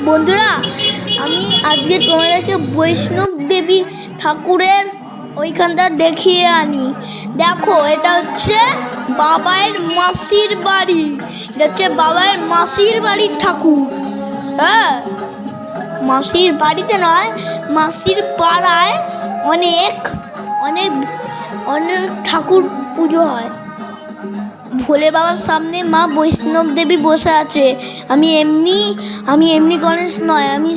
বন্ধুরা, আমি আজকে তোমাদেরকে বৈষ্ণব দেবী ঠাকুরের ওইখানটা দেখিয়ে আনি। দেখো, এটা হচ্ছে বাবার মাসির বাড়ি। এটা হচ্ছে বাবার মাসির বাড়ির ঠাকুর। হ্যাঁ, মাসির বাড়িতে নয়, মাসির পাড়ায় অনেক অনেক অনেক ঠাকুর পুজো হয়। ভোলে বাবার সামনে মা বৈষ্ণব দেবী বসে আছে। আমি এমনি গণেশ নয়, আমি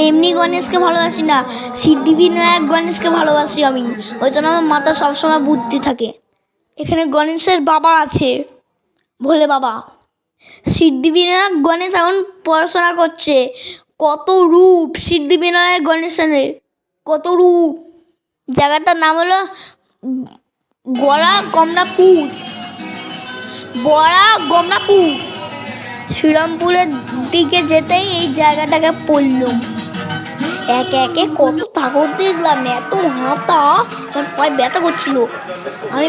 এমনি গণেশকে ভালোবাসি না, সিদ্ধিবিনায়ক গণেশকে ভালোবাসি আমি। ওই জন্য আমার মাথা সবসময় বুদ্ধি থাকে। এখানে গণেশের বাবা আছে, ভোলে বাবা। সিদ্ধিবিনায়ক গণেশ এখন পড়াশোনা করছে। কত রূপ সিদ্ধিবিনায়ক গণেশের, কত রূপ। জায়গাটার নাম হলো গমনাপুর। শ্রীরামপুরের দিকে যেতেই এই জায়গাটাকে পড়লাম। একে একে কত ঠাকুর দেখলাম, এত হাতা, আমার পায়ে ব্যথা করছিল। আমি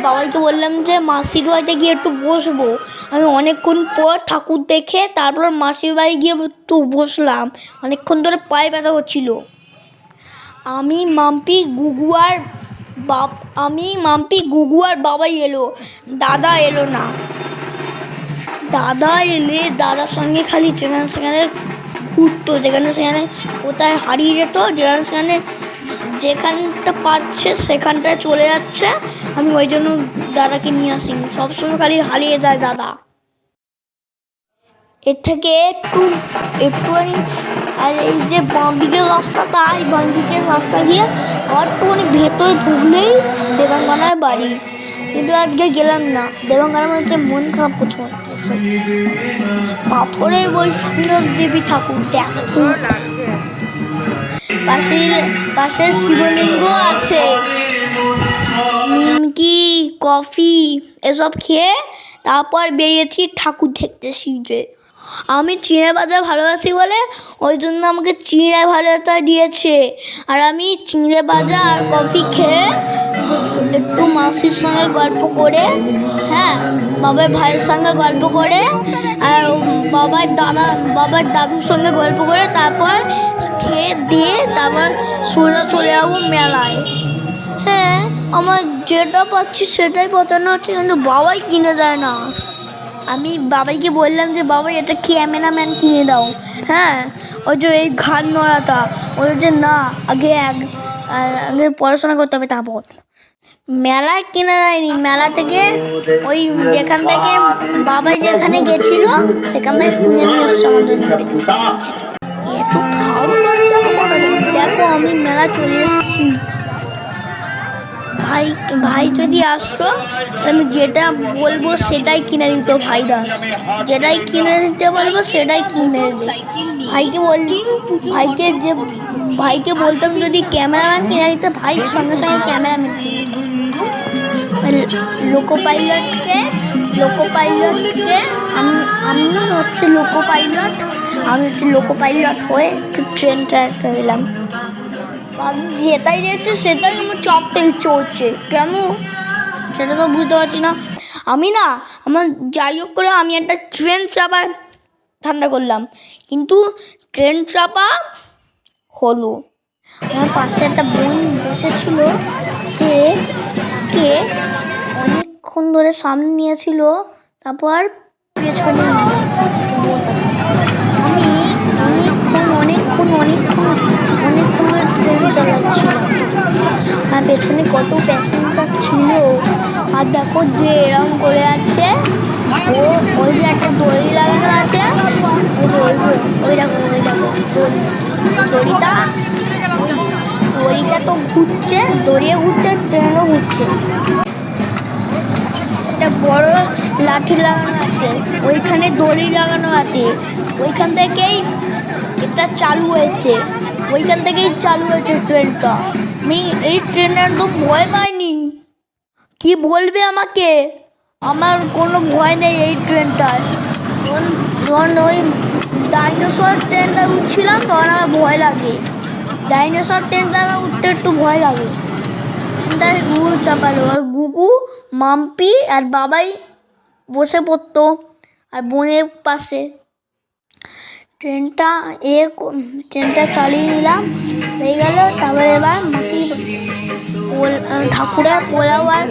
বাবাইকে বললাম যে মাসির বাড়িতে গিয়ে একটু বসবো। আমি অনেকক্ষণ পর ঠাকুর দেখে তারপর মাসির বাড়ি গিয়ে একটু বসলাম। অনেকক্ষণ ধরে পায়ে ব্যথা করছিল। আমি মাম্পি গুগু আর বাবাই এলো, দাদা এলো না। দাদা এলে দাদার সঙ্গে খালি যেখানে সেখানে ঘুরতো, যেখানে সেখানে কোথায় হারিয়ে যেত, যেখানটা পাচ্ছে সেখানটায় চলে যাচ্ছে। আমি ওই জন্য দাদাকে নিয়ে আসিনি, সবসময় খালি হারিয়ে যায় দাদা। এর থেকে একটুখানি, আর এই যে বাম দিকের রাস্তাটা, এই বাম দিকের রাস্তা দিয়ে আর একটুখানি ভেতরে ঢুকলেই দেবাঙ্গনার বাড়ি। কিন্তু আজকে গেলাম না, দেবাঙ্গনা হচ্ছে মন খারাপ প্রথম। পাথরের বৈষ্ণব দেবী ঠাকুর দেখো, পাশে শিবলিঙ্গ আছে। নিমকি, কফি এসব খেয়ে তারপর বেরিয়েছি ঠাকুর দেখতে শিখে। আমি চিঁড়ে ভাজা ভালোবাসি বলে ওই জন্য আমাকে চিঁড়ে ভাজাটা দিয়েছে। আর আমি চিঁড়ে ভাজা আর কফি খেয়ে একটু মাসির সঙ্গে গল্প করে, হ্যাঁ, বাবার ভাইয়ের সঙ্গে গল্প করে, আর বাবার দাদুর সঙ্গে গল্প করে তারপর খেয়ে দিয়ে তারপর সোজা চলে যাবো মেলায়। হ্যাঁ, আমার যেটা পাচ্ছি সেটাই পছন্দ হচ্ছে, কিন্তু বাবাই কিনে দেয় না। আমি বাবাইকে বললাম যে বাবা এটা ক্যামেরাম্যান কিনে দাও। হ্যাঁ, ওই যে এই ঘাড় নড়াটা, ওই যে না, আগে পড়াশোনা করতে হবে তারপর। মেলায় কিনে দেয়নি, মেলা থেকে ওই যেখান থেকে বাবাই যেখানে গেছিল সেখান থেকে কিনে নিয়ে এসছে আমার জন্য। এত দেখো, আমি মেলা চলে এসেছি। ভাই যদি আসতো আমি যেটা বলবো সেটাই কিনে দিত। যেটাই কিনে দিতে বলবো সেটাই কিনে দিত। ভাইকে বলতাম যদি ক্যামেরাম্যান কিনে দিতে, ভাই সঙ্গে সঙ্গে ক্যামেরাম্যান কিনে দিত। লোকো পাইলটকে আমি হচ্ছে লোকো পাইলট হয়ে একটু ট্রেনটা দিলাম। যেটাই দেখছে সেটাই আমার চাপতে ইচ্ছে হচ্ছে, কেন সেটা তো বুঝতে পারছি না। আমার যাই হোক করে আমি একটা ট্রেন চাপার ঠান্ডা করলাম, কিন্তু ট্রেন চাপা হলো। আমার পাশে একটা বোন বসেছিল, সে অনেকক্ষণ ধরে সামনে নিয়েছিল, তারপর পেছনে আমি অনেকক্ষণ ধরে ট্রেন চালাচ্ছিলাম। আর পেছনে কত প্যাসেঞ্জার ছিল। আর দেখো যে এরকম করে আছে, ওই যে একটা দড়ি লাগানো আছে, দড়িটা তো ঘুরছে, দড়িয়ে ঘুরছে, ট্রেনও ঘুরছে। একটা বড় লাঠি লাগানো আছে, ওইখানে দড়ি লাগানো আছে, ওইখান থেকেই এটা চালু হয়েছে ট্রেনটা। আমি এই ট্রেনের তো ভয় পাইনি। কি বলবে আমাকে? আমার কোনো ভয় নেই এই ট্রেনটায়। যখন ওই ডাইনোসর ট্রেনটা উঠছিলাম তখন আমার ভয় লাগে। ডাইনোসর ট্রেনটা আমার উঠতে একটু ভয় লাগে। ট্রেনটায় গুগু চাপালো, আর গুগু, মাম্পি আর বাবাই বসে পড়তো। আর বোনের পাশে। ট্রেনটা চালিয়ে নিলাম, হয়ে গেল। তারপরে এবার মাসি ঠাকুরের পোলাও আর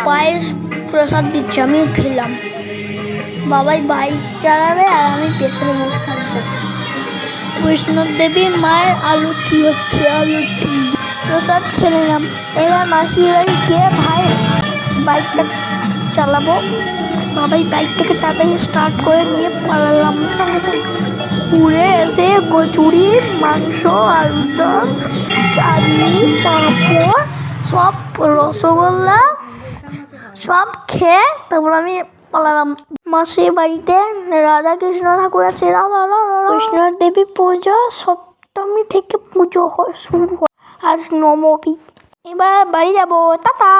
পায়েস প্রসাদ দিচ্ছে, আমি খেলাম। বাবাই বাইক চালাবে আর আমি পেছনে বসে থাকবো। বৈষ্ণব দেবী মায়ের আলুটি হচ্ছে, আলুটি প্রসাদ খেয়ে নিলাম। এবার মাসির বাড়ি গিয়ে ভাই বাইকটা চালাবো। বাবাই বাইকটাকে তাড়াতাড়ি স্টার্ট করে নিয়ে পালালাম। সঙ্গে সঙ্গে ঘুরে এসে কচুরি, মাংস, আলুর দম, চাটনি, পাঁপড়, সব রসগোল্লা সব খেয়ে তারপর আমি পালালাম। মাসির বাড়িতে রাধাকৃষ্ণ ঠাকুর আছে। বৈষ্ণব দেবী পুজো সপ্তমী থেকে পুজো শুরু হয়, আজ নবমী। এবার বাড়ি যাবো, টাটা।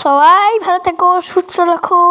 সবাই ভালো থেকো, সুস্থ রাখো।